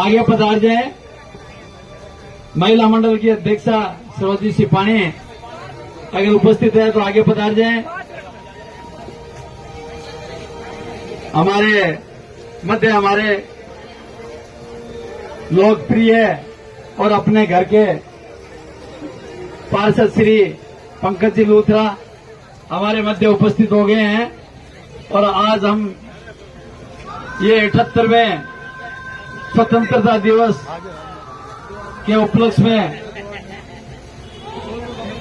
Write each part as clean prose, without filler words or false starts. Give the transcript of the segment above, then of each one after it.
आगे पधार जाए। महिला मंडल की अध्यक्षा सरोजी सिपाणी अगर उपस्थित है तो आगे पधार जाए। हमारे मध्य हमारे लोकप्रिय और अपने घर के पार्षद श्री पंकज जी लूथरा हमारे मध्य उपस्थित हो गए हैं और आज हम ये 78वें स्वतंत्रता दिवस के उपलक्ष्य में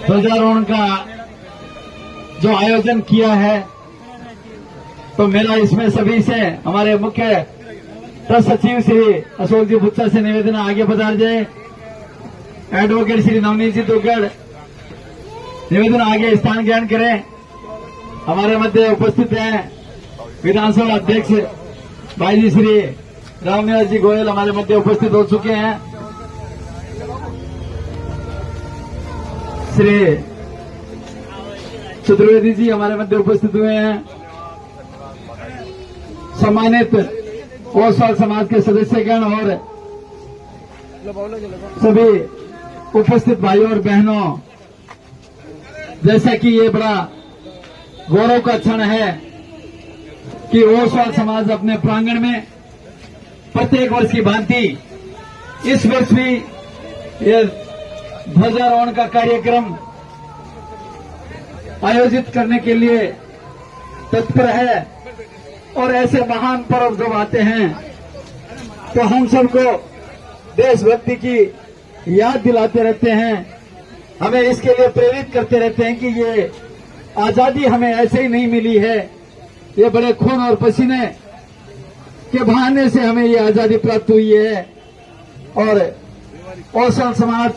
ध्वजारोहण का जो आयोजन किया है, तो मेरा इसमें सभी से हमारे मुख्य ट्रस्ट सचिव श्री अशोक जी बुच्चा से निवेदन आगे पधार जाए। एडवोकेट श्री नवनीत जी दुग्गड़ निवेदन आगे स्थान ग्रहण करें। हमारे मध्य उपस्थित हैं विधानसभा अध्यक्ष भाई जी श्री रामनिवास जी गोयल हमारे मध्य उपस्थित हो चुके हैं। श्री चतुर्वेदी जी हमारे मध्य उपस्थित हुए हैं। सम्मानित ओसवाल समाज के सदस्यगण और सभी उपस्थित भाइयों और बहनों, जैसा कि ये बड़ा गौरव का क्षण है कि ओसवाल समाज अपने प्रांगण में प्रत्येक वर्ष की भांति इस वर्ष भी ये ध्वजारोहण का कार्यक्रम आयोजित करने के लिए तत्पर है। और ऐसे महान पर्व जब आते हैं तो हम सबको देशभक्ति की याद दिलाते रहते हैं, हमें इसके लिए प्रेरित करते रहते हैं कि ये आजादी हमें ऐसे ही नहीं मिली है, ये बड़े खून और पसीने के बहाने से हमें ये आजादी प्राप्त हुई है। और ओसवाल समाज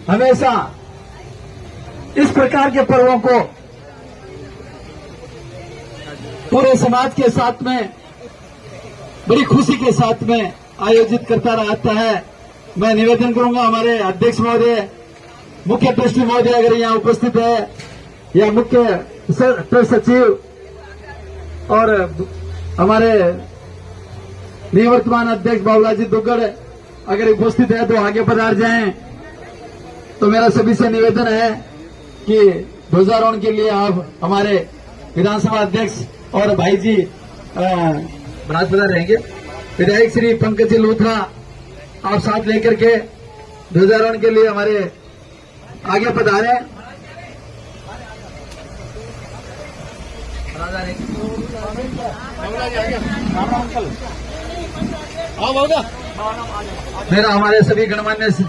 हमेशा इस प्रकार के पर्वों को पूरे समाज के साथ में बड़ी खुशी के साथ में आयोजित करता रहता है। मैं निवेदन करूंगा हमारे अध्यक्ष महोदय, मुख्य ट्रस्टी महोदय अगर यहाँ उपस्थित है, या मुख्य ट्रस्ट सचिव और हमारे निवर्तमान अध्यक्ष बाबूलाल जी दुग्गड़ अगर उपस्थित है तो आगे पधार जाएं। तो मेरा सभी से निवेदन है कि ध्वजारोहण के लिए आप हमारे विधानसभा अध्यक्ष और भाई जी बराजदार रहेंगे, विधायक श्री पंकज जी लूथरा आप साथ लेकर के ध्वजारोहण के लिए हमारे आगे पधारे। मेरा हमारे सभी गणमान्य से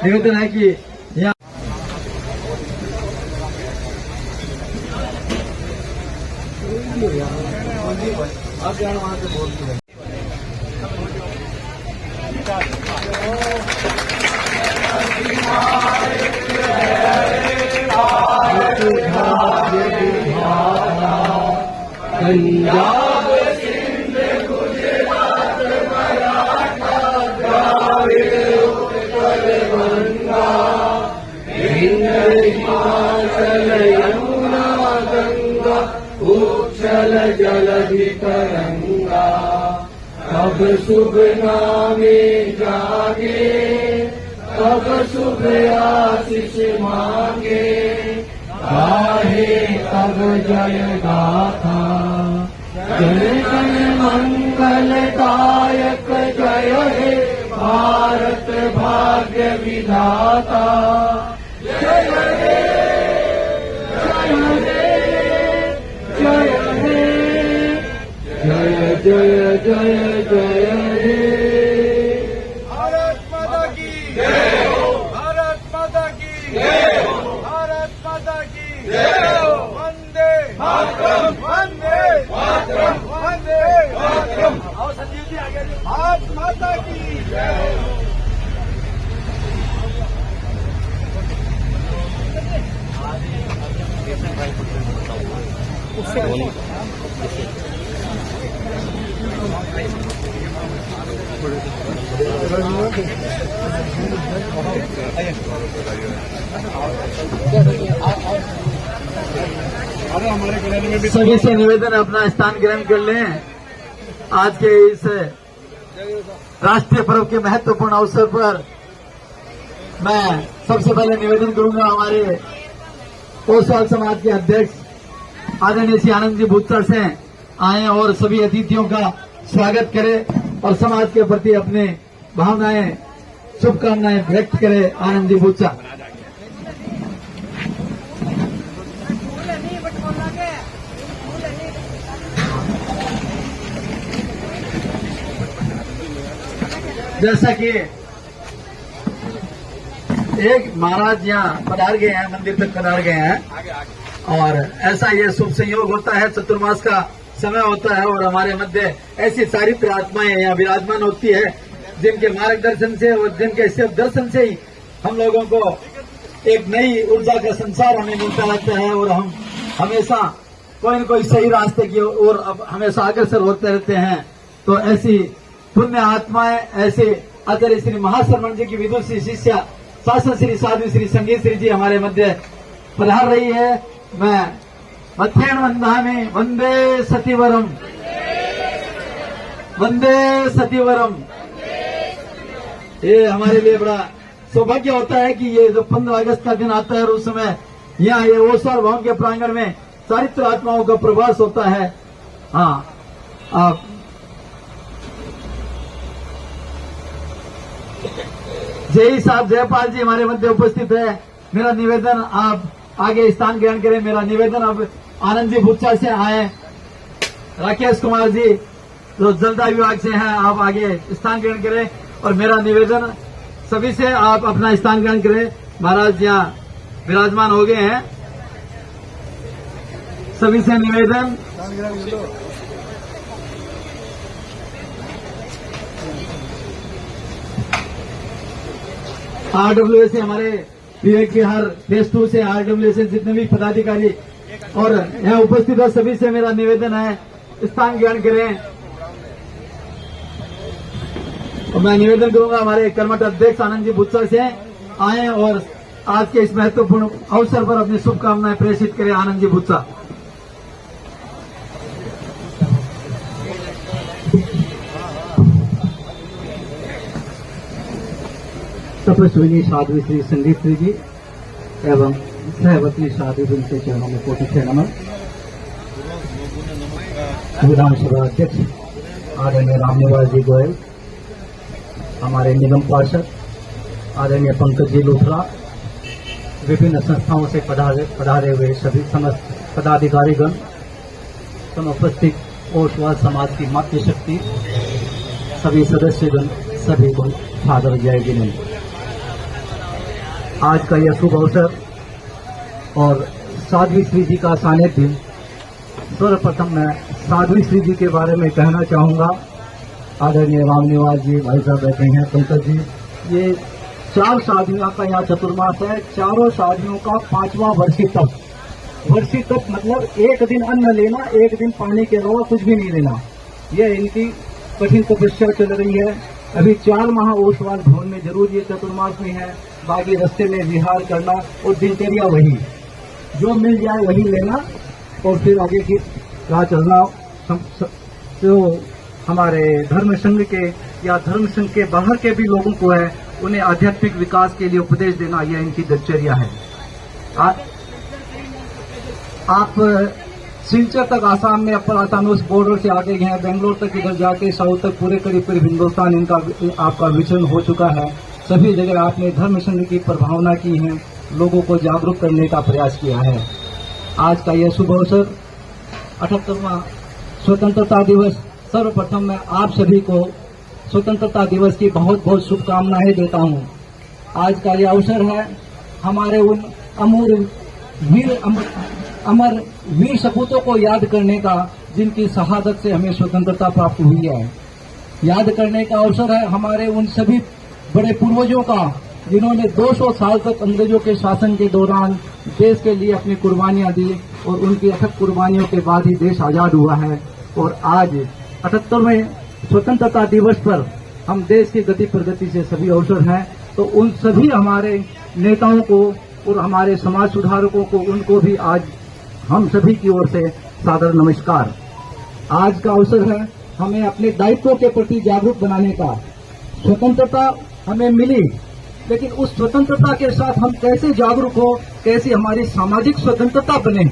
निवेदन है कि यहाँ आप यहाँ वहां से बोल रहे पंजाब सिंध गुजरात मराठा द्राविड़ उत्कल गंगा हिंद हिमाचल यमुना गंगा उच्छल जलधि तरंगा। कब शुभ नामे जागे कब शुभ आशीष मांगे, गाहे तब जय गाथा जन गण मंगलदायक जय हे भारत भाग्य विधाता। जय हे जय हे जय हे जय जय जय जय हे। भारत माता की जय हो, भारत माता की जय हो, भारत माता की जय हो। वंदे मातरम, वंदे मातरम, वंदे मातरम। आओ संजीव जी आगे। भारत माता की जय हो। सभी से निवेदन अपना स्थान ग्रहण कर लें। आज के इस राष्ट्रीय पर्व के महत्वपूर्ण अवसर पर मैं सबसे पहले निवेदन करूंगा हमारे ओसवाल समाज के अध्यक्ष आदरणीय श्री आनंद जी भूतसर से आए और सभी अतिथियों का स्वागत करें और समाज के प्रति अपने भावनाएं शुभकामनाएं व्यक्त करें। आनंद जी भूतसर। जैसा कि एक महाराज यहाँ पधार गए हैं, मंदिर तक पधार गए हैं और ऐसा ये शुभ संयोग होता है, चतुर्मास का समय होता है और हमारे मध्य ऐसी चारित्र आत्माएं यहाँ विराजमान होती है जिनके मार्गदर्शन से और जिनके सिर्फ दर्शन से ही हम लोगों को एक नई ऊर्जा का संसार हमें मिलता रहता है और हम हमेशा कोई न कोई सही रास्ते की ओर हमेशा अग्रसर होते रहते हैं। तो ऐसी पुण्य आत्माएं, ऐसे आचार्य श्री महाश्रमण जी की विदुषी शिष्या शासन श्री साधु श्री संगीत श्री जी हमारे मध्य पधार रही है। मैं मथेण वंदामि वंदे सतीवरम, वंदे सतीवरम। ये हमारे लिए बड़ा सौभाग्य होता है कि ये जो 15 अगस्त का दिन आता है और उस समय यहाँ ये ओसवाल भवन के प्रांगण में चारित्र आत्माओं का प्रवास होता है। हाँ, आप जय साहब जयपाल जी हमारे मध्य उपस्थित है। मेरा निवेदन आप आगे स्थान ग्रहण करें। मेरा निवेदन अब आनंद जी भूतसर से आए, राकेश कुमार जी जो जलदा विभाग से हैं, आप आगे स्थान ग्रहण करें और मेरा निवेदन सभी से आप अपना स्थान ग्रहण करें। महाराज यहाँ विराजमान हो गए हैं, सभी से निवेदन। आरडब्ल्यूए से हमारे विवेक बिहार फेज 2 से आरडब्ल्यूए से जितने भी पदाधिकारी और यहाँ उपस्थित है सभी से मेरा निवेदन है स्थान ग्रहण करें। और मैं निवेदन करूंगा हमारे कर्मठ अध्यक्ष आनंद जी भूतसर से आए और आज के इस महत्वपूर्ण अवसर पर अपनी शुभकामनाएं प्रेषित करें। आनंद जी भूतसर। तपस्विनी साध्वी श्री संगीत श्री जी एवं सहवती साधु के चरणों में कोटि से नमन। विधानसभा अध्यक्ष आदरणीय रामनिवास जी गोयल, हमारे निगम पार्षद आदरणीय पंकज जी लूथरा, विभिन्न संस्थाओं से पधारे हुए सभी समस्त पदाधिकारीगण, समुपस्थित ओसवाल समाज की मातृशक्ति, सभी सदस्यगण, सभी को सादर जय गिने। आज का यह शुभ अवसर और साध्वी श्री जी का सानिध्य, सर्वप्रथम मैं साध्वी श्री जी के बारे में कहना चाहूंगा। आदरणीय रामनिवास जी भाई साहब बैठे हैं, पंकज जी, ये 4 साधुओं का यहाँ चतुर्मास है। चारों साधुओं का 5वां वर्षी तप। वर्षी तप मतलब एक दिन अन्न लेना, एक दिन पानी के अलावा कुछ भी नहीं लेना। यह इनकी कठिन तपस्या चल रही है। अभी 4 माह ओसवाल भवन में जरूर ये चतुर्मास में है, बाकी रास्ते में विहार करना और दिनचर्या वही, जो मिल जाए वही लेना और फिर आगे की राह चलना। जो हमारे धर्म संघ के या धर्म संघ के बाहर के भी लोगों को है, उन्हें आध्यात्मिक विकास के लिए उपदेश देना, यह इनकी दिनचर्या है। आप सिलचर तक आसाम में अपर आसाम उस बॉर्डर से आगे हैं, बेंगलोर तक इधर जाके साउथ तक पूरे करीब हिंदुस्तान इनका आपका विचरण हो चुका है। सभी जगह आपने धर्म संघ की प्रभावना की है, लोगों को जागरूक करने का प्रयास किया है। आज का यह शुभ अवसर 78वां स्वतंत्रता दिवस, सर्वप्रथम मैं आप सभी को स्वतंत्रता दिवस की बहुत बहुत शुभकामनाएं देता हूं। आज का यह अवसर है हमारे उन अमर वीर सपूतों को याद करने का, जिनकी शहादत से हमें स्वतंत्रता प्राप्त हुई है। याद करने का अवसर है हमारे उन सभी बड़े पूर्वजों का, जिन्होंने 200 साल तक अंग्रेजों के शासन के दौरान देश के लिए अपनी कुर्बानियां दी और उनकी अथक कुर्बानियों के बाद ही देश आजाद हुआ है। और आज 78वें स्वतंत्रता दिवस पर हम देश की गति प्रगति से सभी अवसर हैं, तो उन सभी हमारे नेताओं को और हमारे समाज सुधारकों को, उनको भी आज हम सभी की ओर से सादर नमस्कार। आज का अवसर है हमें अपने दायित्वों के प्रति जागरूक बनाने का। स्वतंत्रता हमें मिली, लेकिन उस स्वतंत्रता के साथ हम कैसे जागरूक हो, कैसे हमारी सामाजिक स्वतंत्रता बने,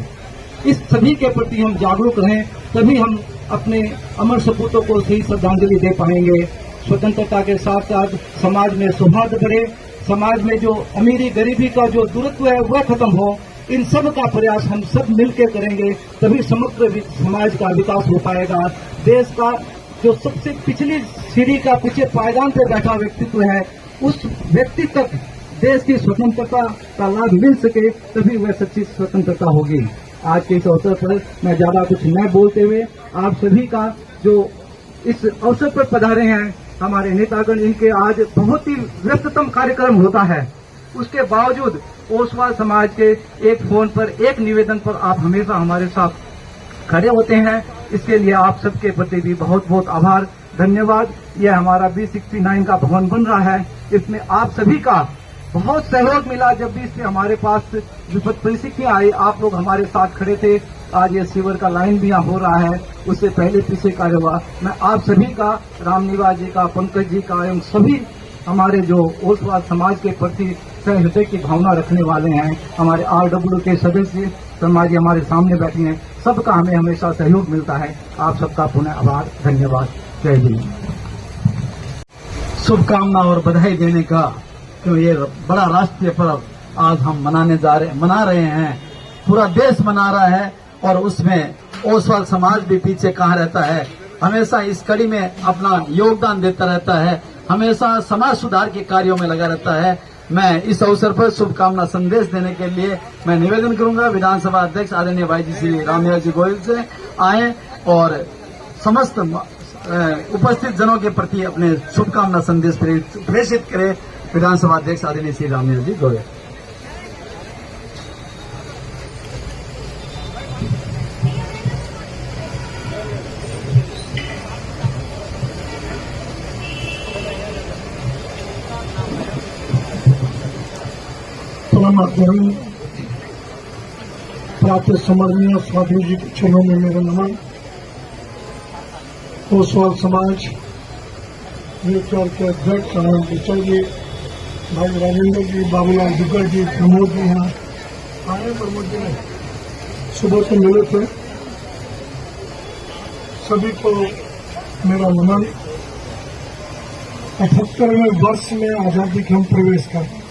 इस सभी के प्रति हम जागरूक रहें, तभी हम अपने अमर सपूतों को सही श्रद्धांजलि दे पाएंगे। स्वतंत्रता के साथ साथ समाज में सौहार्द बढ़े, समाज में जो अमीरी गरीबी का जो दूरत्व है वह खत्म हो, इन सब का प्रयास हम सब मिलकर करेंगे, तभी समग्र समाज का विकास हो पाएगा। देश का जो सबसे पिछली सीढ़ी का पीछे पायदान पर बैठा व्यक्तित्व है, उस व्यक्ति तक देश की स्वतंत्रता का लाभ मिल सके, तभी वह सच्ची स्वतंत्रता होगी। आज के इस अवसर पर मैं ज्यादा कुछ न बोलते हुए आप सभी का जो इस अवसर पर पधारे हैं, हमारे नेतागण, इनके आज बहुत ही व्यस्ततम कार्यक्रम होता है, उसके बावजूद ओसवाल समाज के एक फोन पर, एक निवेदन पर आप हमेशा हमारे साथ खड़े होते हैं। इसके लिए आप सबके प्रति भी बहुत बहुत आभार, धन्यवाद। यह हमारा B69 का भवन बन रहा है, इसमें आप सभी का बहुत सहयोग मिला। जब भी इससे हमारे पास विपद परिस्थितियां आई, आप लोग हमारे साथ खड़े थे। आज ये सीवर का लाइन भी यहाँ हो रहा है, उससे पहले पीछे कार्य हुआ। मैं आप सभी का, रामनिवास जी का, पंकज जी का एवं सभी हमारे जो ओसवाल समाज के प्रति हृदय की भावना रखने वाले हैं, हमारे RW के सदस्य समाज हमारे सामने बैठे हैं, सबका हमें हमेशा सहयोग मिलता है। आप सबका पुनः आभार, धन्यवाद, जय हिंद। शुभकामना और बधाई देने का, क्यों ये बड़ा राष्ट्रीय पर्व आज हम मना रहे हैं, पूरा देश मना रहा है, और उसमें ओसवाल समाज भी पीछे कहाँ रहता है, हमेशा इस कड़ी में अपना योगदान देता रहता है, हमेशा समाज सुधार के कार्यों में लगा रहता है। मैं इस अवसर पर शुभकामना संदेश देने के लिए मैं निवेदन करूंगा, विधानसभा अध्यक्ष आदरणीय भाई जी श्री रामनिवास जी गोयल से आए और समस्त उपस्थित जनों के प्रति अपने शुभकामना संदेश प्रेषित करें। विधानसभा अध्यक्ष आदरणीय श्री रामनिवास जी गोयल। प्राप्त समरणीय स्वामी जी के चरणों में मेरा नमन। ओसवाल समाज विचार के अध्यक्ष आनंद विचल जी, भाई राजेंद्र जी, बाबूलाल दुग्गल जी, प्रमोद जी यहाँ आए। प्रमोद जी ने सुबह से मिले थे, सभी को मेरा नमन। 78वें वर्ष में आजादी के हम प्रवेश करते,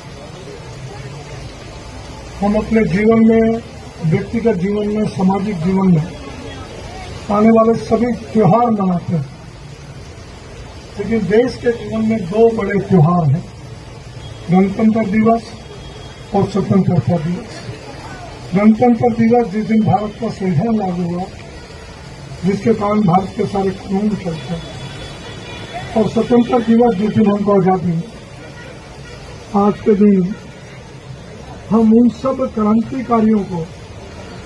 हम अपने जीवन में, व्यक्तिगत जीवन में, सामाजिक जीवन में आने वाले सभी त्योहार मनाते हैं, लेकिन देश के जीवन में दो बड़े त्योहार हैं, गणतंत्र दिवस और स्वतंत्रता दिवस। गणतंत्र दिवस जिस दिन भारत का संविधान लागू हुआ, जिसके कारण भारत के सारे कानून चलते हैं, और स्वतंत्रता दिवस जिस दिन हमको आजादी मिली। आज के दिन हम उन सब क्रांतिकारियों को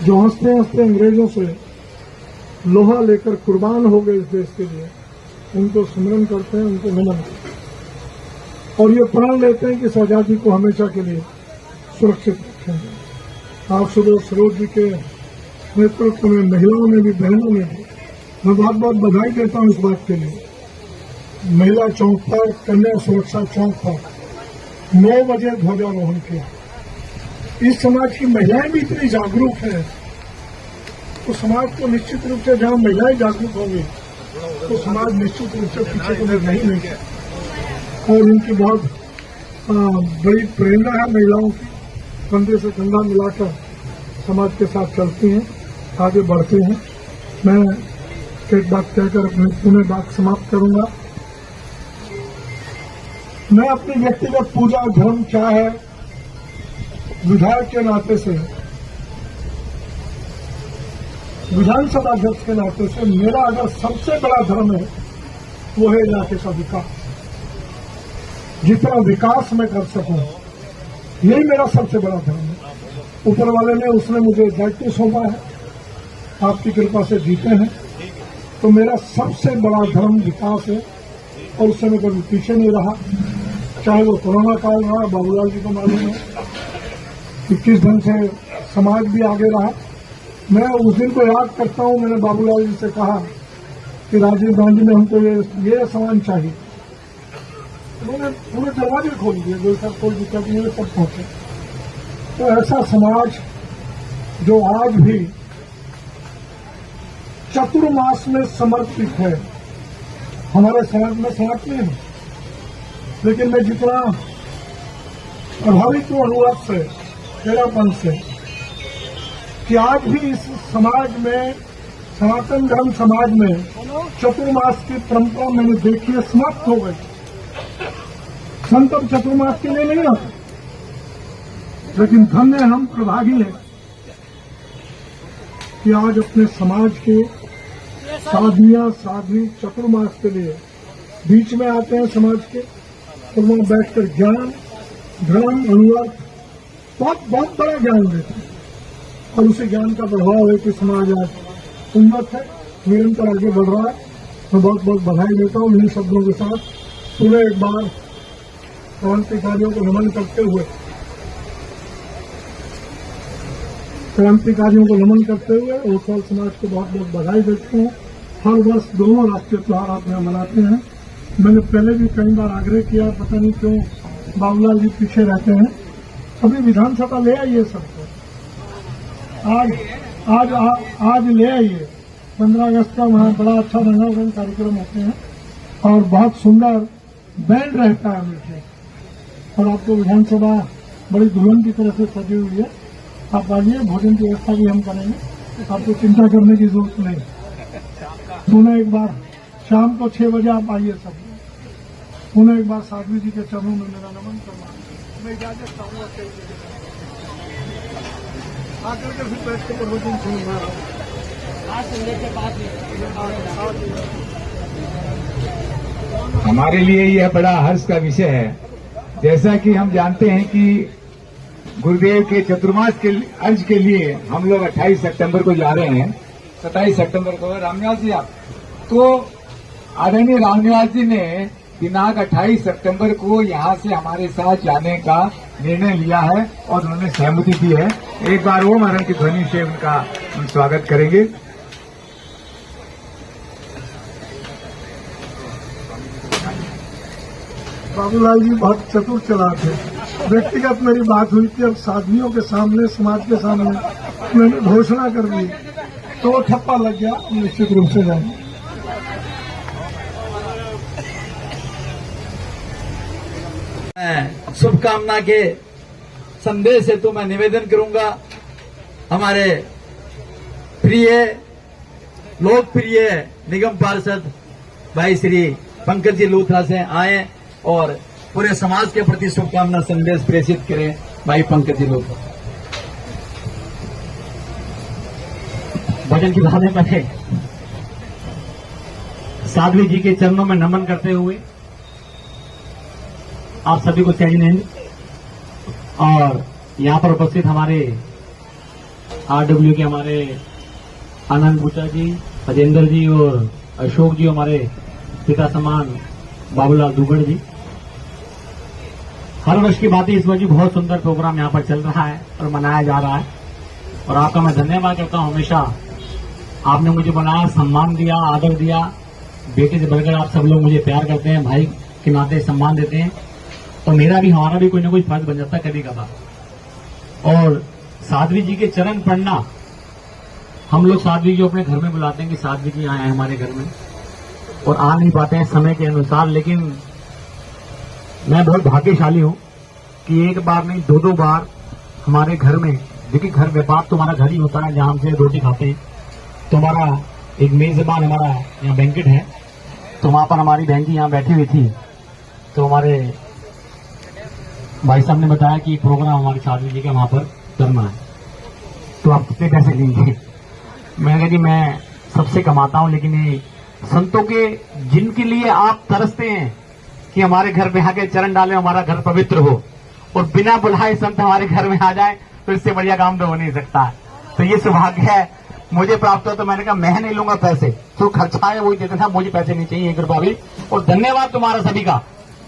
जो हंसते हंसते अंग्रेजों से लोहा लेकर कुर्बान हो गए इस देश के लिए, उनको स्मरण करते हैं, उनको नमन करते हैं और ये प्रण लेते हैं कि इस आजादी को हमेशा के लिए सुरक्षित रखेंगे। आप सुबह सरोज जी के नेतृत्व में महिलाओं ने भी, बहनों ने भी, मैं बहुत बहुत बधाई देता हूं इस बात के लिए। महिला चौक पर, कन्या सुरक्षा चौक पर 9 बजे ध्वजारोहण किया। इस समाज की महिलाएं भी इतनी जागरूक हैं, तो समाज को निश्चित रूप से, जहां महिलाएं जागरूक होंगी तो समाज निश्चित रूप से पीछे को नहीं है। और उनकी बहुत बड़ी प्रेरणा है महिलाओं की, कंधे से कंधा मिलाकर समाज के साथ चलती हैं, आगे बढ़ती हैं। मैं एक बात कहकर अपनी पुनः बात समाप्त करूंगा। मैं अपनी व्यक्तिगत पूजा धर्म क्या है, विधायक के नाते से, विधानसभा अध्यक्ष के नाते से, मेरा अगर सबसे बड़ा धर्म है वो है इलाके का विकास। जितना विकास मैं कर सकूं, यही मेरा सबसे बड़ा धर्म है। ऊपर वाले ने, उसने मुझे दायित्व सौंपा है, आपकी कृपा से जीते हैं, तो मेरा सबसे बड़ा धर्म विकास है और उससे मैं कभी पीछे नहीं रहा। चाहे वो कोरोना काल रहा, बाबूलाल जी को मालूम है कि किस ढंग से समाज भी आगे रहा। मैं उस दिन को याद करता हूं, मैंने बाबूलाल जी से कहा कि राजीव गांधी ने हमको ये सामान चाहिए, उन्होंने पूरे दरवाजे खोल दिए, कोई सब कोई दिक्कत नहीं है, सब पहुंचे। तो ऐसा समाज जो आज भी चतुर्मास में समर्पित है, हमारे समाज में समर्पित नहीं है, लेकिन मैं जितना प्रभावित हूं अनुभव से, तेरापन से, कि आज भी इस समाज में, सनातन धर्म समाज में चतुर्मास की परंपरा मैंने देखी है, समाप्त हो गई। संत अब चतुर्मास के लिए नहीं आते, लेकिन धन्य हम प्रभागी हैं कि आज अपने समाज के साधनिया साध्वी चतुर्मास के लिए बीच में आते हैं समाज के, तो वहां बैठकर ज्ञान, धर्म, अनुवाद, बहुत बड़ा ज्ञान देते हैं, और उसी ज्ञान का प्रभाव है कि समाज आज उन्नत है, निरंतर आगे बढ़ रहा है। मैं बहुत बहुत बधाई देता हूं। इन्हीं शब्दों के साथ पूरे एक बार क्रांतिकारियों को नमन करते हुए ओसवाल समाज को बहुत बहुत बधाई देता हूं। हर वर्ष दोनों राष्ट्रीय त्योहार आप यहाँ मनाते हैं। मैंने पहले भी कई बार आग्रह किया, पता नहीं क्यों बाबूलाल जी पीछे रहते हैं। अभी विधानसभा ले आइए सबको, आज ले आइए। 15 अगस्त का वहाँ बड़ा अच्छा रंगारंग कार्यक्रम होते हैं और बहुत सुंदर बैंड रहता है मीठे, और आपको विधानसभा बड़ी दुल्हन की तरह से सजी हुई है। आप आइए, भोजन की व्यवस्था भी हम करेंगे, आपको चिंता करने की जरूरत नहीं। पुनः एक बार शाम को 6 बजे आप आइए सब। पुनः एक बार साध्वी जी के चरणों में मेरा नमन करना। मैं इजाजत चाहूंगा आकर के फिर बैठ के प्रवचन सुनूंगा। हमारे लिए यह बड़ा हर्ष का विषय है। जैसा कि हम जानते हैं कि गुरुदेव के चतुर्मास के अंश के लिए हम लोग 28 सितंबर को जा रहे हैं, 27 सितंबर को। रामनिवास जी आप तो आदरणीय रामनिवास जी ने दिनांक 28 सितंबर को यहाँ से हमारे साथ जाने का निर्णय लिया है और उन्होंने सहमति दी है। एक बार ओम हरण की ध्वनि से उनका हम स्वागत करेंगे। बाबूलाल जी बहुत चतुर चलाक है। व्यक्तिगत मेरी बात हुई थी, अब साधवियों के सामने, समाज के सामने मैंने घोषणा कर दी तो वो ठप्पा लग गया। निश्चित रूप से जाएंगे। शुभकामना के संदेश हेतु मैं निवेदन करूंगा। हमारे प्रिय लोकप्रिय निगम पार्षद भाई श्री पंकज जी लूथरा से आए और पूरे समाज के प्रति शुभकामना संदेश प्रेषित करें। भाई पंकज जी लूथरा। भजन की भावना पढ़े, साध्वी जी के चरणों में नमन करते हुए आप सभी को जय हिंद। और यहाँ पर उपस्थित हमारे आरडब्ल्यू के हमारे आनंद बूटा जी, राजेंद्र जी और अशोक जी, हमारे पिता समान बाबूलाल दुगड़ जी। हर वर्ष की बात है, इस वर्ष भी बहुत सुंदर प्रोग्राम यहाँ पर चल रहा है और मनाया जा रहा है, और आपका मैं धन्यवाद करता हूँ। हमेशा आपने मुझे बनाया, सम्मान दिया, आदर दिया। बेटे से बढ़कर आप सब लोग मुझे प्यार करते हैं, भाई के नाते सम्मान देते हैं, और मेरा भी, हमारा भी कोई ना कोई फर्ज बन जाता है कभी कभार। और साध्वी जी के चरण पढ़ना, हम लोग साध्वी जी अपने घर में बुलाते हैं कि साध्वी जी आए हैं हमारे घर में, और आ नहीं पाते हैं समय के अनुसार। लेकिन मैं बहुत भाग्यशाली हूं कि एक बार नहीं, 2-2 बार हमारे घर में, देखिए घर व्यापार तो हमारा घर ही होता है जहां हम से रोटी खाते हैं। तो हमारा एक मेजबान, हमारा यहाँ बैंकेट है, तो वहां पर हमारी बहन जी यहाँ बैठी हुई थी, तो हमारे भाई साहब ने बताया कि प्रोग्राम हमारी साध्वी जी का वहां पर करना है, तो आप कितने पैसे लेंगे? मैंने कहा जी मैं सबसे कमाता हूं, लेकिन ये संतों के जिनके लिए आप तरसते हैं कि हमारे घर में आके चरण डालें, हमारा घर पवित्र हो, और बिना बुलाए संत हमारे घर में आ जाए, तो इससे बढ़िया काम तो हो नहीं सकता। तो ये सौभाग्य है मुझे प्राप्त हो। तो मैंने कहा मैं नहीं लूंगा पैसे, तो खर्चा है वही देते था, मुझे पैसे नहीं चाहिए 1 रुपया भी। और धन्यवाद तुम्हारा सभी का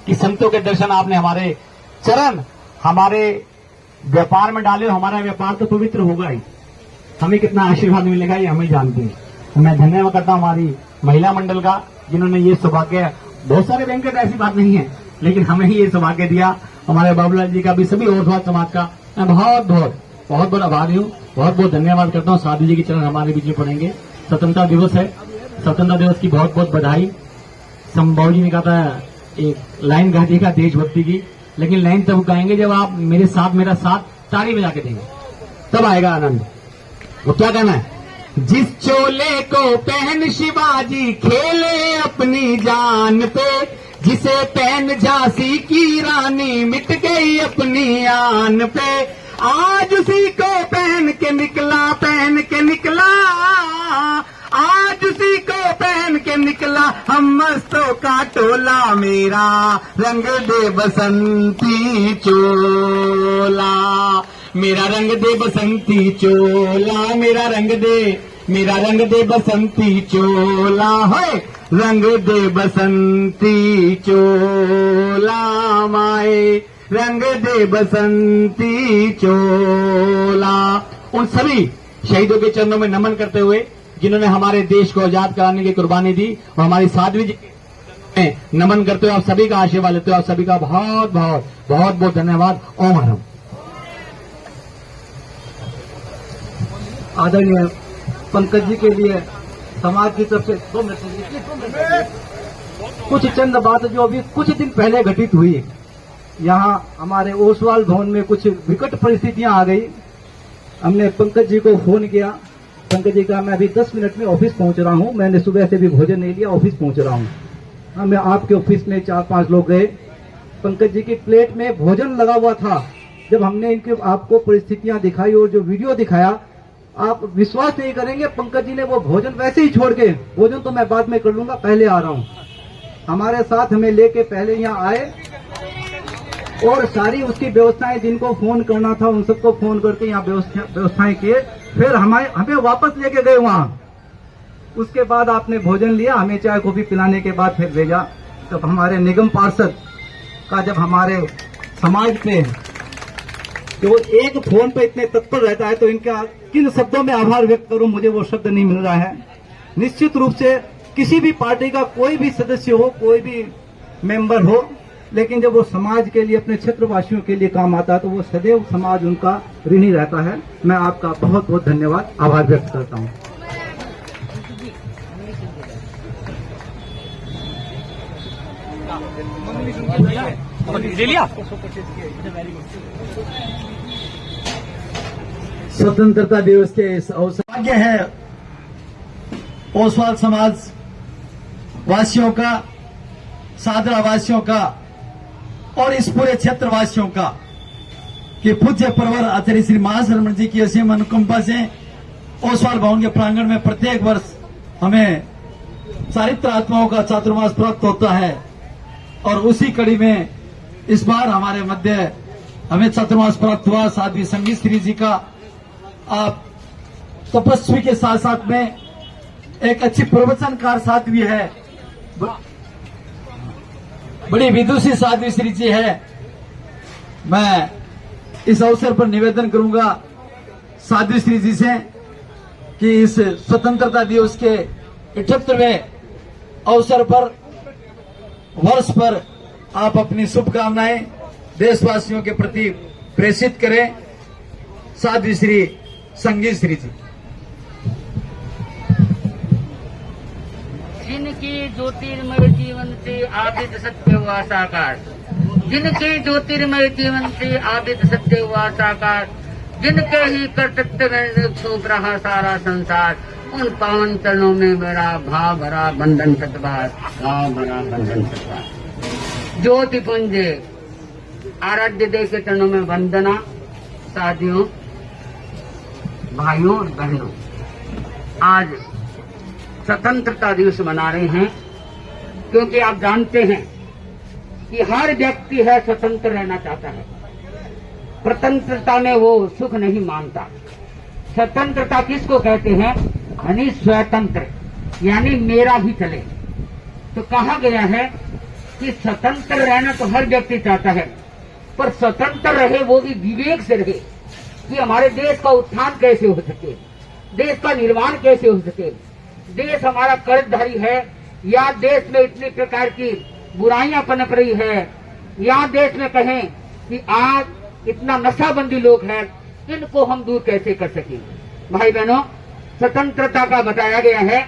कि संतों के दर्शन आपने, हमारे चरण हमारे व्यापार में डाले, हमारा व्यापार तो पवित्र होगा ही। हमें कितना आशीर्वाद मिलेगा ये हमें जानते हैं। मैं धन्यवाद करता हूँ हमारी महिला मंडल का, जिन्होंने ये सौभाग्य, बहुत सारे बैंकर ऐसी बात नहीं है, लेकिन हमें ही ये सौभाग्य दिया। हमारे बाबूलाल जी का भी, सभी ओसवाल समाज का मैं बहुत बहुत आभारी हूँ, बहुत बहुत धन्यवाद करता हूँ। साधु जी के चरण हमारे बीच में पड़ेंगे। स्वतंत्रता दिवस है, स्वतंत्रता दिवस की बहुत बहुत बधाई। संभाव जी ने कहा था एक लाइन गा देगा देशभक्ति की, लेकिन लाइन तब गाएंगे जब आप मेरे साथ मेरा साथ ताली बजा के देंगे, तब आएगा आनंद। वो क्या कहना है? जिस चोले को पहन शिवाजी खेले अपनी जान पे, जिसे पहन झांसी की रानी मिट गई अपनी आन पे, आज उसी को पहन के निकला, आज उसी को पहन के निकला हम मस्तों का टोला, मेरा रंग दे बसंती चोला, मेरा रंग दे बसंती चोला, मेरा रंग दे बसंती चोला, है रंग दे बसंती चोला, माए रंग दे बसंती चोला। उन सभी शहीदों के चरणों में नमन करते हुए जिन्होंने हमारे देश को आजाद कराने की कुर्बानी दी, और हमारी साध्वी जी के नमन करते हुए आप सभी का आशीर्वाद लेते हुए आप सभी का बहुत बहुत धन्यवाद। ओम हरम। आदरणीय पंकज जी के लिए समाज की तरफ से 2 मिनट कुछ चंद बात जो अभी कुछ दिन पहले घटित हुई। यहाँ हमारे ओसवाल भवन में कुछ विकट परिस्थितियां आ गई। हमने पंकज जी को फोन किया, पंकज जी का मैं अभी 10 मिनट में ऑफिस पहुंच रहा हूं, मैंने सुबह से भी भोजन नहीं लिया, ऑफिस पहुंच रहा हूं। मैं आपके ऑफिस में 4-5 लोग गए, पंकज जी की प्लेट में भोजन लगा हुआ था। जब हमने इनके आपको परिस्थितियां दिखाई और जो वीडियो दिखाया, आप विश्वास नहीं करेंगे, पंकज जी ने वो भोजन वैसे ही छोड़ के, भोजन तो मैं बाद में कर लूंगा, पहले आ रहा हूं, हमारे साथ हमें लेके पहले यहाँ आए और सारी उसकी व्यवस्थाएं, जिनको फोन करना था उन सबको फोन करके यहाँ व्यवस्थाएं किए, फिर हमें वापस लेके गए वहां। उसके बाद आपने भोजन लिया, हमें चाय कॉफी पिलाने के बाद फिर भेजा। तब हमारे निगम पार्षद का, जब हमारे समाज पे जो एक फोन पे इतने तत्पर रहता है, तो इनका किन शब्दों में आभार व्यक्त करूं, मुझे वो शब्द नहीं मिल रहा है। निश्चित रूप से किसी भी पार्टी का कोई भी सदस्य हो, कोई भी मेंबर हो, लेकिन जब वो समाज के लिए, अपने क्षेत्रवासियों के लिए काम आता है, तो वो सदैव समाज उनका ऋणी रहता है। मैं आपका बहुत बहुत धन्यवाद, आभार व्यक्त करता हूं। स्वतंत्रता दिवस के इस अवसर भाग्य है ओसवाल समाज वासियों का, सादरा वासियों का और इस पूरे क्षेत्रवासियों का कि पूज्य परवर आचार्य श्री महाशरमण जी की असीम अनुकंपा से ओसवाल भवन के प्रांगण में प्रत्येक वर्ष हमें चारित्र आत्माओं का चातुर्मास प्राप्त होता है, और उसी कड़ी में इस बार हमारे मध्य हमें चातुर्मास प्राप्त हुआ। साध्वी संगीत श्री जी का, आप तपस्वी के साथ साथ में एक अच्छी प्रवचनकार साध्वी है, बड़ी विदुषी साध्वी श्री जी है। मैं इस अवसर पर निवेदन करूंगा साध्वी श्री जी से कि इस स्वतंत्रता दिवस के 78वें अवसर पर, वर्ष पर आप अपनी शुभकामनाएं देशवासियों के प्रति प्रेषित करें। साध्वी श्री संगीत श्री जी। जिनकी ज्योतिर्मय जीवन से आदित सत्य हुआ साकार, जिनके ज्योतिर्मय जीवन से आदित सत्य हुआ साकार, जिनके ही कर्तव्य में छूप रहा सारा संसार, उन पावन चरणों में मेरा भाव भरा बंधन सतबार, भाव भरा बंधन सतबार। ज्योति पुंज आराध्य देव के चरणों में वंदना। साथियों, भाइयों और बहनों, आज स्वतंत्रता दिवस मना रहे हैं क्योंकि आप जानते हैं कि हर व्यक्ति है स्वतंत्र रहना चाहता है। स्वतंत्रता में वो सुख नहीं मानता। स्वतंत्रता किसको कहते हैं? यानी स्वतंत्र, यानी मेरा ही चले। तो कहा गया है कि स्वतंत्र रहना तो हर व्यक्ति चाहता है, पर स्वतंत्र रहे वो भी विवेक से रहे कि हमारे देश का उत्थान कैसे हो सके, देश का निर्माण कैसे हो सके, देश हमारा कर्जधारी है, या देश में इतनी प्रकार की बुराइयां पनप रही है, या देश में कहें कि आज इतना नशाबंदी लोग हैं, इनको हम दूर कैसे कर सकें। भाई बहनों, स्वतंत्रता का बताया गया है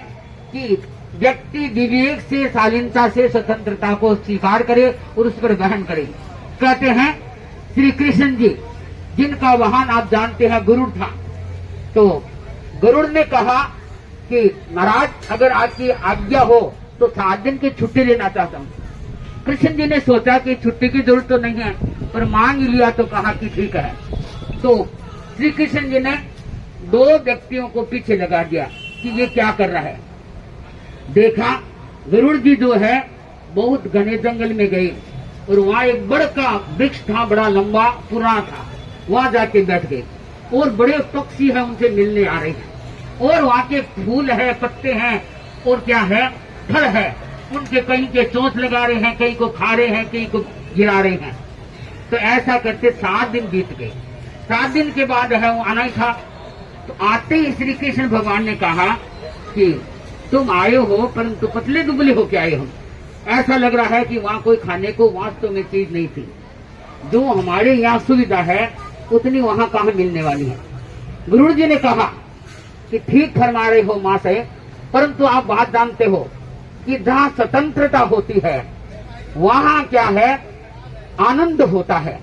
कि व्यक्ति विवेक से, शालीनता से स्वतंत्रता को स्वीकार करे और उस पर ग्रहण करे। कहते हैं श्री कृष्ण जी, जिनका वाहन आप जानते हैं गरुड़ था, तो गरुड़ ने कहा कि महाराज अगर आपकी आज्ञा हो तो 7 दिन की छुट्टी लेना चाहता हूँ। कृष्ण जी ने सोचा कि छुट्टी की जरूरत तो नहीं है, पर मांग लिया तो कहा कि ठीक है। तो श्री कृष्ण जी ने 2 व्यक्तियों को पीछे लगा दिया कि ये क्या कर रहा है। देखा गरुड़ जी जो है बहुत घने जंगल में गए और वहाँ एक बड़ा वृक्ष था, बड़ा लंबा पुराना था, वहाँ जाके बैठ गए और बड़े पक्षी हैं उनसे मिलने आ रहे हैं, और वहाँ के फूल है, पत्ते हैं और क्या है, फल है, उनके कहीं के चोंच लगा रहे हैं, कहीं को खा रहे हैं, कहीं को गिरा रहे हैं। तो ऐसा करते 7 दिन बीत गए। 7 दिन के बाद है वो आना ही था। तो आते ही श्री कृष्ण भगवान ने कहा कि तुम आए हो परंतु पतले दुबले होके आए हो, ऐसा लग रहा है कि वहाँ कोई खाने को वास्तव में चीज नहीं थी। जो हमारे यहाँ सुविधा है उतनी वहाँ कहाँ मिलने वाली है। गुरु जी ने कहा कि ठीक फरमा रहे हो माँ से, परंतु आप बात जानते हो कि जहाँ स्वतंत्रता होती है वहाँ क्या है, आनंद होता है,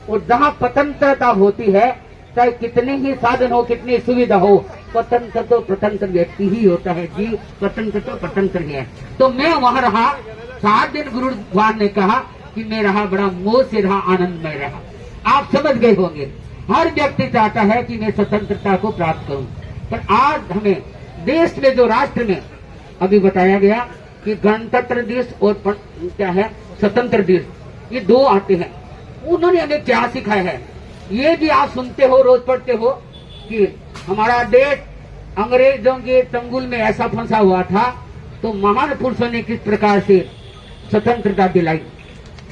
और जहाँ स्वतंत्रता होती है चाहे कितने ही साधन हो, कितनी सुविधा हो, स्वतंत्र तो स्वतंत्र व्यक्ति ही होता है जी, स्वतंत्र तो स्वतंत्र ही है। तो मैं वहाँ रहा 7 दिन। गुरु भगवान ने कहा कि मैं रहा, बड़ा मोह से रहा, आनंद में रहा। आप समझ गए होंगे, हर व्यक्ति चाहता है कि मैं स्वतंत्रता को प्राप्त करूं, पर आज हमें देश में जो राष्ट्र में अभी बताया गया कि गणतंत्र दिवस और क्या है स्वतंत्र दिवस, ये 2 आते हैं। उन्होंने हमें क्या सिखाया है, ये भी आप सुनते हो, रोज पढ़ते हो कि हमारा देश अंग्रेजों के चंगुल में ऐसा फंसा हुआ था, तो महान पुरुषों ने किस प्रकार से स्वतंत्रता दिलाई।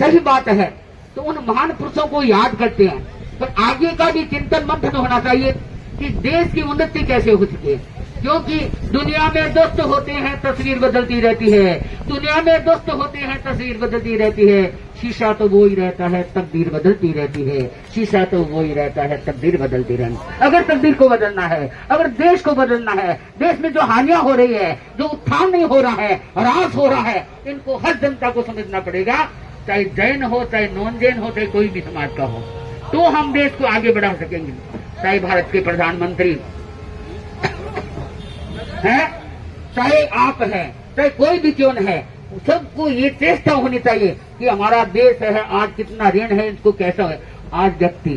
सही बात है, तो उन महान पुरुषों को याद करते हैं, पर आगे का भी चिंतन मंथन होना चाहिए कि देश की उन्नति कैसे हो सके, क्योंकि दुनिया में दोस्त होते हैं, तस्वीर बदलती रहती है। दुनिया में दोस्त होते हैं, तस्वीर बदलती रहती है। शीशा तो वो ही रहता है, तकदीर बदलती रहती है। शीशा तो वो ही रहता है, तकदीर बदलती रहती है। अगर तकदीर को बदलना है, अगर देश को बदलना है, देश में जो हानियां हो रही है, जो उत्थान नहीं हो रहा है, ह्रास हो रहा है, इनको हर जनता को समझना पड़ेगा, चाहे जैन हो, चाहे नॉन जैन हो, चाहे कोई भी समाज का हो, तो हम देश को आगे बढ़ा सकेंगे। चाहे भारत के प्रधानमंत्री है, चाहे आप हैं, चाहे कोई भी क्यों न है, सबको ये चेष्टा होनी चाहिए कि हमारा देश है, आज कितना ऋण है, इसको कैसा है। आज व्यक्ति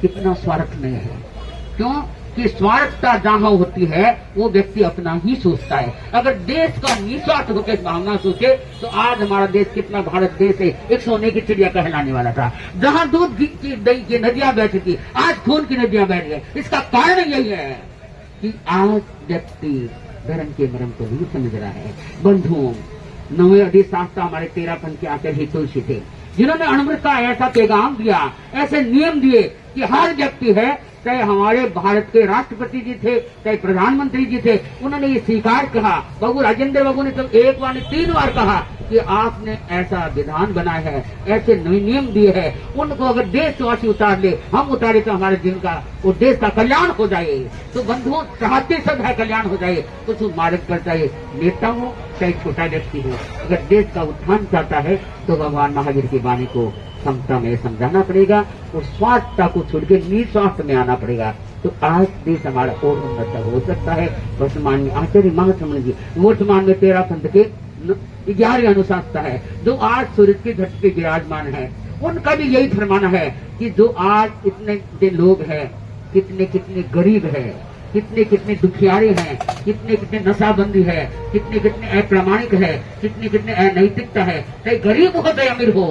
कितना स्वार्थ में है, क्यों कि स्वार्थता जहां होती है वो व्यक्ति अपना ही सोचता है। अगर देश का निस्वार्थ होकर भावना सोचे तो आज हमारा देश कितना, भारत देश है, एक सोने की चिड़िया कहलाने वाला था। जहां दूध की दही की नदियां बहती थी, आज खून की नदियां बह रही है। इसका कारण यही है कि आज व्यक्ति धर्म के मर्म को नहीं समझ रहा है। बंधुओं, 9वें अधिशास्त्र हमारे 13 पंथ के आचार्य हितोषी थे, जिन्होंने अणुमृत का ऐसा पैगाम दिया, ऐसे नियम दिए कि हर व्यक्ति है, चाहे हमारे भारत के राष्ट्रपति जी थे, चाहे प्रधानमंत्री जी थे, उन्होंने ये स्वीकार कहा। बाबू राजेंद्र बाबू ने तो 1 बार 3 बार कहा कि आपने ऐसा विधान बनाया है, ऐसे नियम दिए हैं, उनको अगर देशवासी उतार ले, हम उतारे तो हमारे दिन का और देश का कल्याण हो जाए। तो बंधुओं, चाहते सब है कल्याण हो जाए, तो तू मार्ग पर चाहे नेता हो चाहे छोटा व्यक्ति हो, अगर देश का उत्थान चाहता है तो भगवान महावीर की वाणी को समता में समझाना पड़ेगा और स्वार्थता को छोड़ के निस्वार्थ में आना पड़ेगा। तो आज देश हमारा और उन्नत हो सकता है। वर्तमान में आचार्य महासमण जी वर्तमान में 13 पंथ के 11 अनुशासता है, जो आज सूरज की धरती पे विराजमान है। उनका भी यही फरमाना है कि जो आज इतने लोग हैं, कितने कितने गरीब है, कितने कितने दुखियारे हैं, कितने कितने नशाबंदी है, कितने कितने अप्रामाणिक है, कितने कितने अनैतिकता है, चाहे गरीब हो चाहे अमीर हो,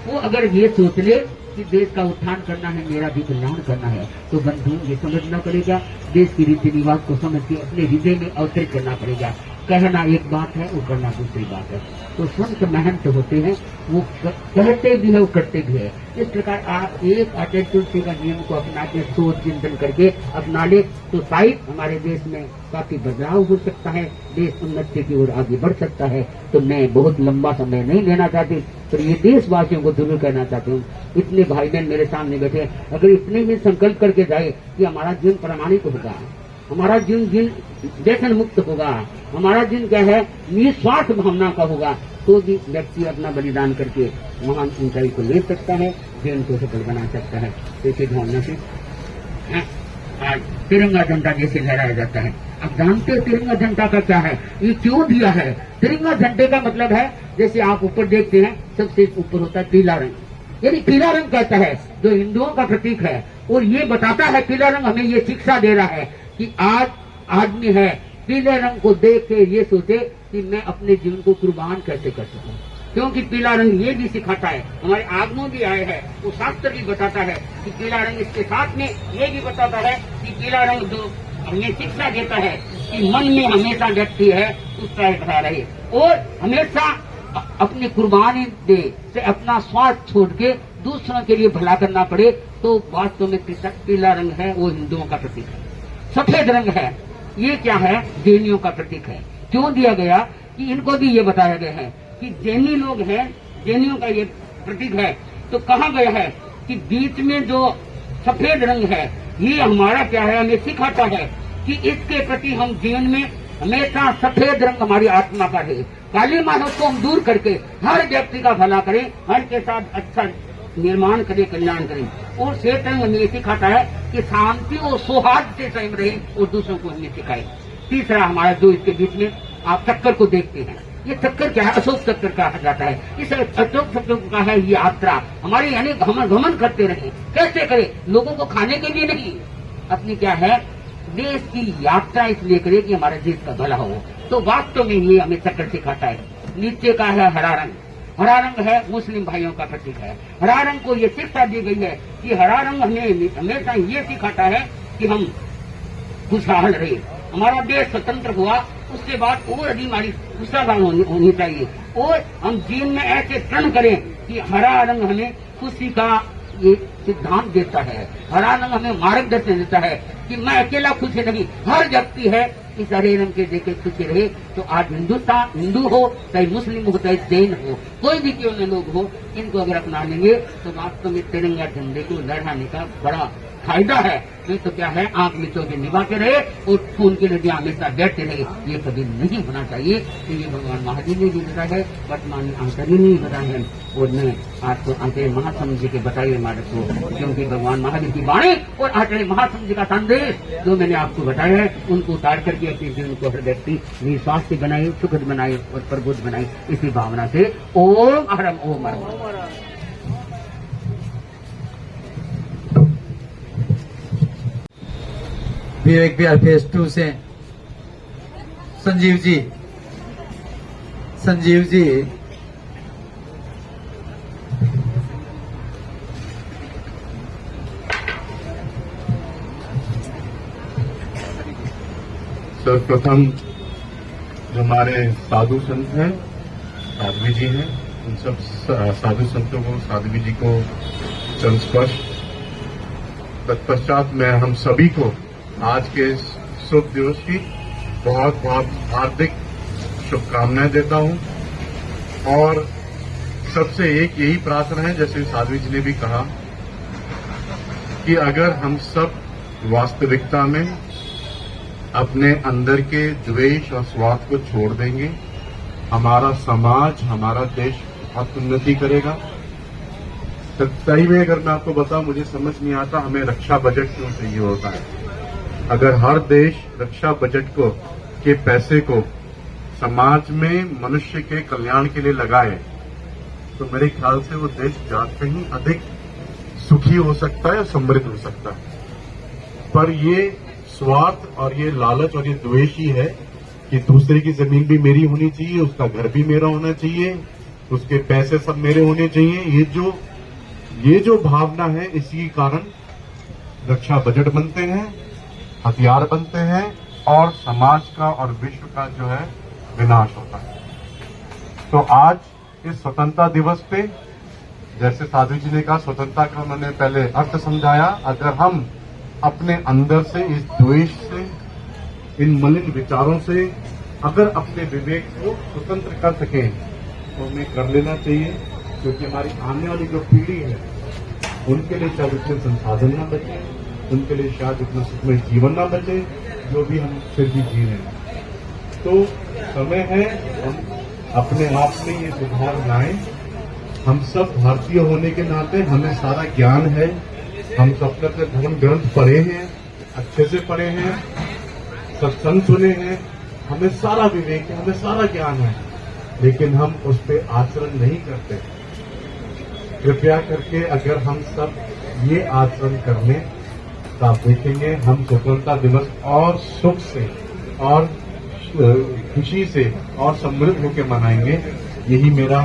वो अगर ये सोच ले कि देश का उत्थान करना है, मेरा भी कल्याण करना है, तो बंधु ये समझना पड़ेगा, देश की रीति रिवाज को समझ के अपने हृदय में अवतरित करना पड़ेगा। कहना एक बात है और करना दूसरी बात है। तो संत महंत होते हैं, वो कहते भी है, वो करते भी है। इस प्रकार आप एक अटल तुलसी का नियम को अपना के सोच चिंतन करके अपना ले तो शायद हमारे देश में काफी बदलाव हो सकता है, देश उन्नति की ओर आगे बढ़ सकता है। तो मैं बहुत लंबा समय नहीं लेना चाहती, तो ये देशवासियों को जरूर कहना चाहती हूँ, इतने भाई बहन मेरे सामने बैठे, अगर इतने ही संकल्प करके जाए कि हमारा जीवन प्रमाणित होगा, हमारा जीवन व्यसन मुक्त होगा, हमारा जीवन क्या है निस्वार्थ भावना का होगा, तो भी व्यक्ति अपना बलिदान करके महान ऊंचाई को ले सकता है, जीवन को सफल बना सकता है। ऐसे भावना से आज तिरंगा झंडा जैसे लहराया जाता है। अब जानते हो तिरंगा झंडा का क्या है, ये क्यों दिया है? तिरंगा झंडे का मतलब है, जैसे आप ऊपर देखते हैं सबसे ऊपर होता है पीला रंग, यानी पीला रंग कहता है जो हिंदुओं का प्रतीक है, और ये बताता है पीला रंग हमें ये शिक्षा दे रहा है कि आज आदमी है पीले रंग को देख के ये सोचे कि मैं अपने जीवन को कुर्बान कैसे कर सकूं, क्योंकि पीला रंग ये भी सिखाता है, हमारे आगमों भी आए हैं, वो शास्त्र भी बताता है कि पीला रंग, इसके साथ में ये भी बताता है कि पीला रंग जो हमें शिक्षा देता है कि मन में हमेशा व्यक्ति है उत्साह भरा रहे और हमेशा अपनी कुर्बानी दे से अपना स्वार्थ छोड़ के दूसरों के लिए भला करना पड़े। तो वास्तव में पीला रंग है वो हिंदुओं का प्रतीक है। सफेद रंग है ये क्या है, जैनियों का प्रतीक है। क्यों दिया गया कि इनको भी ये बताया गया है कि जैनी लोग हैं, जैनियों का ये प्रतीक है। तो कहा गया है कि बीच में जो सफेद रंग है ये हमारा क्या है, हमें सिखाता है कि इसके प्रति हम जीवन में हमेशा सफेद रंग हमारी आत्मा का है, काली मानव को हम दूर करके हर व्यक्ति का भला करें, हर के साथ अच्छा निर्माण करें, कल्याण करें। और श्वेत रंग हमें सिखाता है कि शांति और सौहार्द से संयम रहे और दूसरों को हमें सिखाए। तीसरा हमारा जो इसके बीच में आप चक्कर को देखते हैं, ये चक्कर क्या है, अशोक चक्कर कहा जाता है। इस अशोक चक्कर का है ये यात्रा हमारी, यानी गमन करते रहे। कैसे करें? लोगों को खाने के लिए नहीं, अपनी क्या है देश की यात्रा इसलिए करे कि हमारे देश का भला हो। तो वास्तव में ये हमें चक्कर सिखाता है। नीचे का है हरा रंग, हरा रंग है मुस्लिम भाइयों का प्रतीक है। हरा रंग को ये शिक्षा दी गई है कि हरा रंग हमें हमेशा ये सिखाता है कि हम खुशहाल रहे। हमारा देश स्वतंत्र हुआ उसके बाद और अधिक हमारी खुशहाल होनी चाहिए और हम जीवन में ऐसे प्रण करें कि हरा रंग हमें खुशी का ये सिद्धांत देता है। हरा रंग हमें मार्गदर्शन देता है कि मैं अकेला खुश नहीं, हर व्यक्ति है इस हरे रंग के देखे खुशी रहे। तो आज हिंदुस्तान, हिंदू हो चाहे मुस्लिम हो चाहे जैन हो, कोई भी क्यों न लोग हो, इनको अगर अपना लेंगे तो वास्तव में तिरंगा झंडे को लहराने का बड़ा फायदा है। नहीं तो क्या है, आंख में चोटे निभाते रहे और खून की नदियां हमेशा बहते रहे, ये कभी नहीं होना चाहिए। तो ये भगवान महावीर ने भी बताया है, वर्तमान में आचार्य ने भी बताया है और मैं आपको आचार्य महासमुद्र जी के बताए मार्ग को, क्योंकि भगवान महावीर की वाणी और आचार्य महासमुद्र जी का संदेश जो मैंने आपको बताया है उनको उतार करके अपने जीवन को हर व्यक्ति स्वास्थ्य बनाए, सुखद बनाए और प्रबुद्ध बनाए। इसी भावना से ओम अहरम ओम अहरम। विवेक विहार फेज 2 से संजीव जी सर्वप्रथम जो हमारे साधु संत हैं, साध्वी जी हैं, उन सब साधु संतों को, साध्वी जी को चरण स्पर्श। तत्पश्चात मैं हम सभी को आज के शुभ दिवस की बहुत बहुत हार्दिक शुभकामनाएं देता हूं और सबसे एक यही प्रार्थना है, जैसे साध्वी जी ने भी कहा कि अगर हम सब वास्तविकता में अपने अंदर के द्वेष और स्वार्थ को छोड़ देंगे, हमारा समाज, हमारा देश बहुत उन्नति करेगा। सच्चाई में अगर मैं आपको बताऊं, मुझे समझ नहीं आता हमें रक्षा बजट क्यों चाहिए होता है। अगर हर देश रक्षा बजट को के पैसे को समाज में मनुष्य के कल्याण के लिए लगाए तो मेरे ख्याल से वो देश कहीं अधिक सुखी हो सकता है और समृद्ध हो सकता है। पर ये स्वार्थ और ये लालच और ये द्वेष ही है कि दूसरे की जमीन भी मेरी होनी चाहिए, उसका घर भी मेरा होना चाहिए, उसके पैसे सब मेरे होने चाहिए। ये जो भावना है, इसी कारण रक्षा बजट बनते हैं, हथियार बनते हैं और समाज का और विश्व का जो है विनाश होता है। तो आज इस स्वतंत्रता दिवस पे जैसे साधु जी ने कहा, स्वतंत्रता का उन्होंने पहले अर्थ समझाया। अगर हम अपने अंदर से इस द्वेष से, इन मलिन विचारों से अगर अपने विवेक को स्वतंत्र कर सकें तो हमें कर लेना चाहिए, क्योंकि हमारी आने वाली जो पीढ़ी है उनके लिए शायद इतने संसाधन न बचे, उनके लिए शायद इतना सुखमय जीवन न बचे जो भी हम फिर भी जी रहे हैं। तो समय है हम अपने आप में ये सुधार लाएं। हम सब भारतीय होने के नाते हमें सारा ज्ञान है, हम सब के धर्म ग्रंथ पढ़े हैं, अच्छे से पढ़े हैं, सत्संग सुने हैं, हमें सारा विवेक है, हमें सारा ज्ञान है, लेकिन हम उस पर आचरण नहीं करते। कृपया करके अगर हम सब ये आचरण कर लें तो आप देखेंगे हम स्वतंत्रता दिवस और सुख से और खुशी से और समृद्ध होकर मनाएंगे। यही मेरा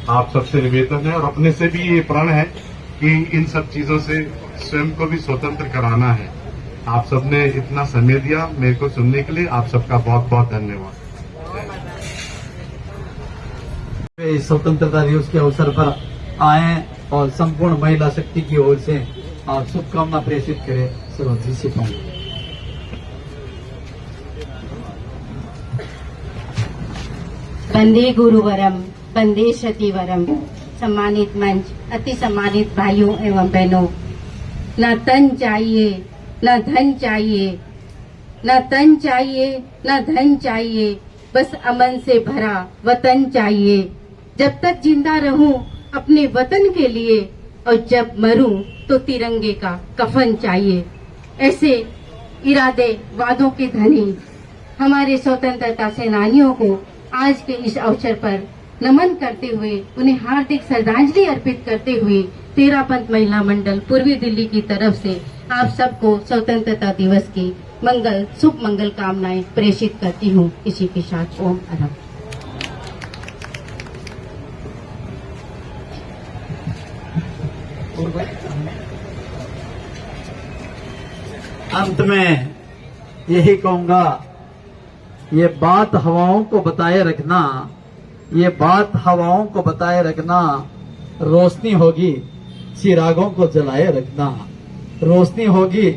आप सबसे निवेदन है और अपने से भी ये प्रण है कि इन सब चीजों से स्वयं को भी स्वतंत्र कराना है। आप सबने इतना समय दिया मेरे को सुनने के लिए, आप सबका बहुत बहुत धन्यवाद। इस स्वतंत्रता दिवस के अवसर पर आए और संपूर्ण महिला शक्ति की ओर से आप शुभकामना प्रेषित करें। सरोजी से कहूँगा। वंदे गुरुवरम, वंदे सतीवरम। सम्मानित मंच, अति सम्मानित भाइयों एवं बहनों, न तन चाहिए न धन चाहिए, न तन चाहिए न धन चाहिए, बस अमन से भरा वतन चाहिए। जब तक जिंदा रहूं अपने वतन के लिए और जब मरूं तो तिरंगे का कफन चाहिए। ऐसे इरादे वादों के धनी हमारे स्वतंत्रता सेनानियों को आज के इस अवसर पर नमन करते हुए, उन्हें हार्दिक श्रद्धांजलि अर्पित करते हुए तेरापंथ महिला मंडल पूर्वी दिल्ली की तरफ से आप सबको स्वतंत्रता दिवस की शुभ मंगल कामनाएं प्रेषित करती हूँ। इसी के साथ ओम अरहम। अंत में यही कहूंगा, ये बात हवाओं को बताए रखना, ये बात हवाओं को बताए रखना, रोशनी होगी चिरागों को जलाए रखना, रोशनी होगी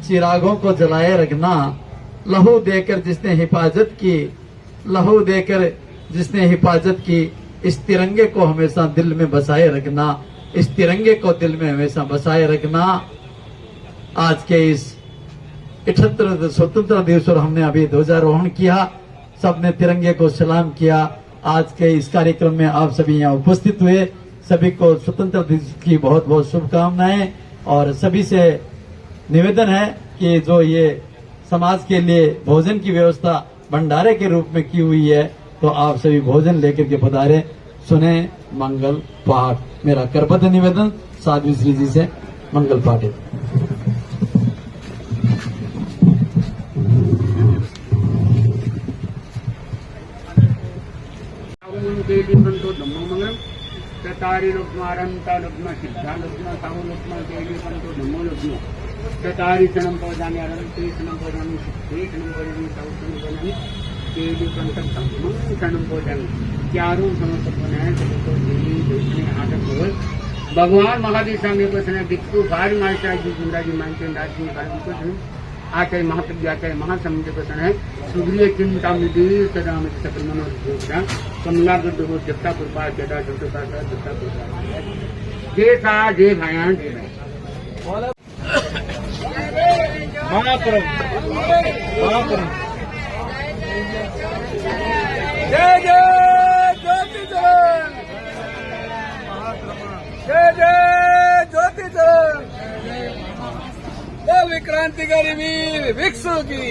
चिरागों को जलाए रखना। लहू देकर जिसने हिफाजत की, लहू देकर जिसने हिफाजत की, इस तिरंगे को हमेशा दिल में बसाए रखना, इस तिरंगे को दिल में हमेशा बसाए रखना। आज के इस 78 स्वतंत्रता दिवस पर हमने अभी ध्वजारोहण किया, सबने तिरंगे को सलाम किया। आज के इस कार्यक्रम में आप सभी यहाँ उपस्थित हुए, सभी को स्वतंत्रता दिवस की बहुत बहुत शुभकामनाएं। और सभी से निवेदन है कि जो ये समाज के लिए भोजन की व्यवस्था भंडारे के रूप में की हुई है, तो आप सभी भोजन लेकर के पधारे, सुने मंगल पाठ। मेरा करबद्ध निवेदन साध्वी श्री जी से मंगल पाठ है। चतारी लुक्मारंता लुक्मा सिद्धा लुक्मा साहु लुक्मा देवी पंतो नमो लुक्मा चतारी सनम पौजानी अरंती सनम पौजानी सिद्धि सनम पौजानी साहु सनम पौजानी देवी पंतम संगम सनम पौजानी चारों समस्त बनाए सबको देवी देखने आदत हो। भगवान महावीर सामने बसने भिक्षु भारी मास्टर जी गुंडा जी मानते राजी भारी को आचार्य महाप्रज्ञ आचार्य महासमुद्र बसन है सुग्रीय चिंता निधि सदा में सकल मनोरथा कमला गुड्ड हो जप्ता कृपा जटा जटा जटा कृपा जय सा जय भायान जय महाप्रभु महाप्रभु जय जय ज्योति चरण, जय जय ज्योति चरण, जय विक्रांतिकारी वीर भिक्षु की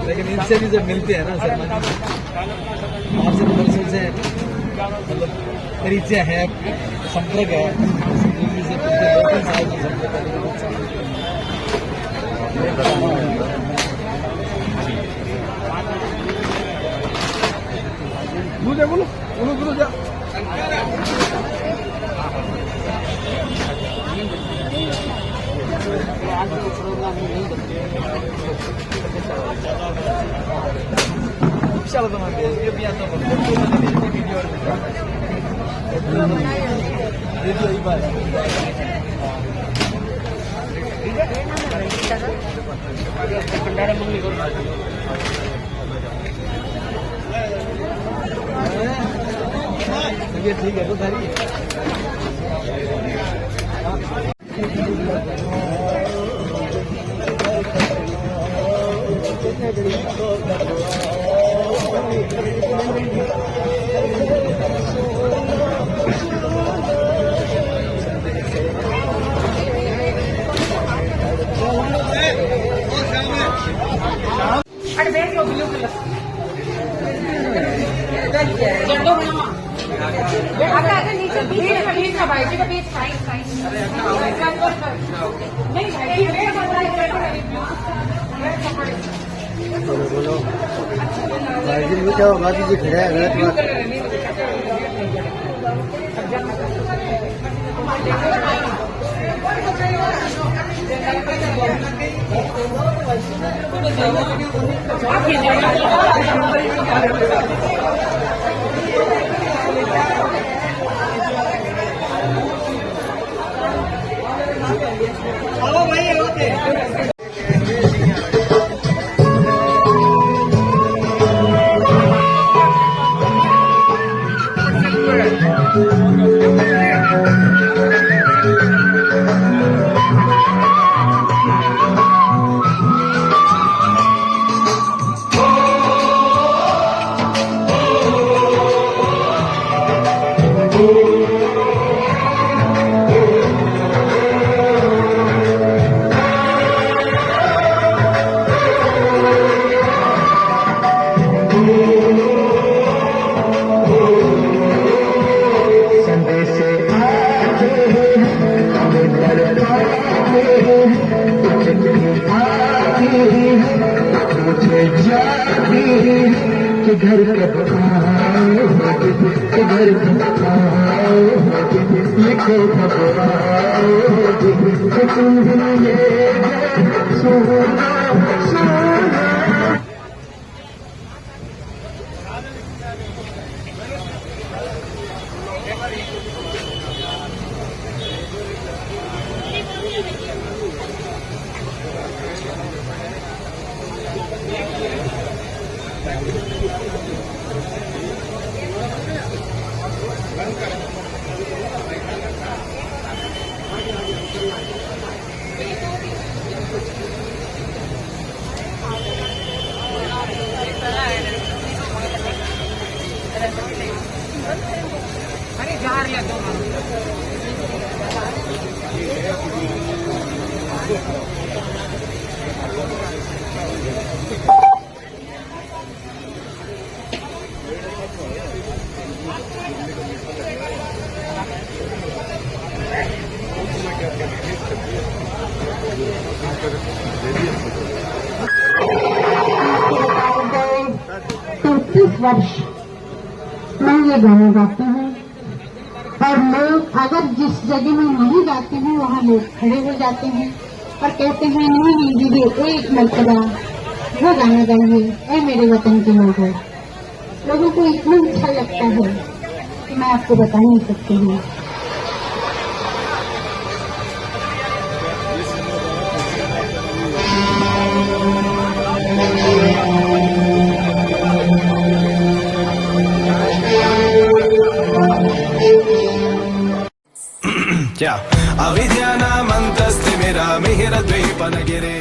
लेकिन इनसे भी जब मिलते हैं ना सर, आपसे तो बरसों से मतलब परिचय है, संपर्क है, घर कब आओगे, घर कब आओगे, लिखो कब आओगे, तुम ये सोना सोना। वर्ष मैं ये गाना गाती हूँ और लोग अगर जिस जगह में नहीं गाती हूँ वहाँ लोग खड़े हो जाते हैं और कहते हैं नहीं नहीं दीदी एक मरतबा वो गाना गाइए ऐ मेरे वतन के लोगों। लोगों को इतना अच्छा लगता है कि मैं आपको बता नहीं सकती हूँ। क्या अविद्यानामन्तस्तिमिरमिहिरद्वीपनगिरे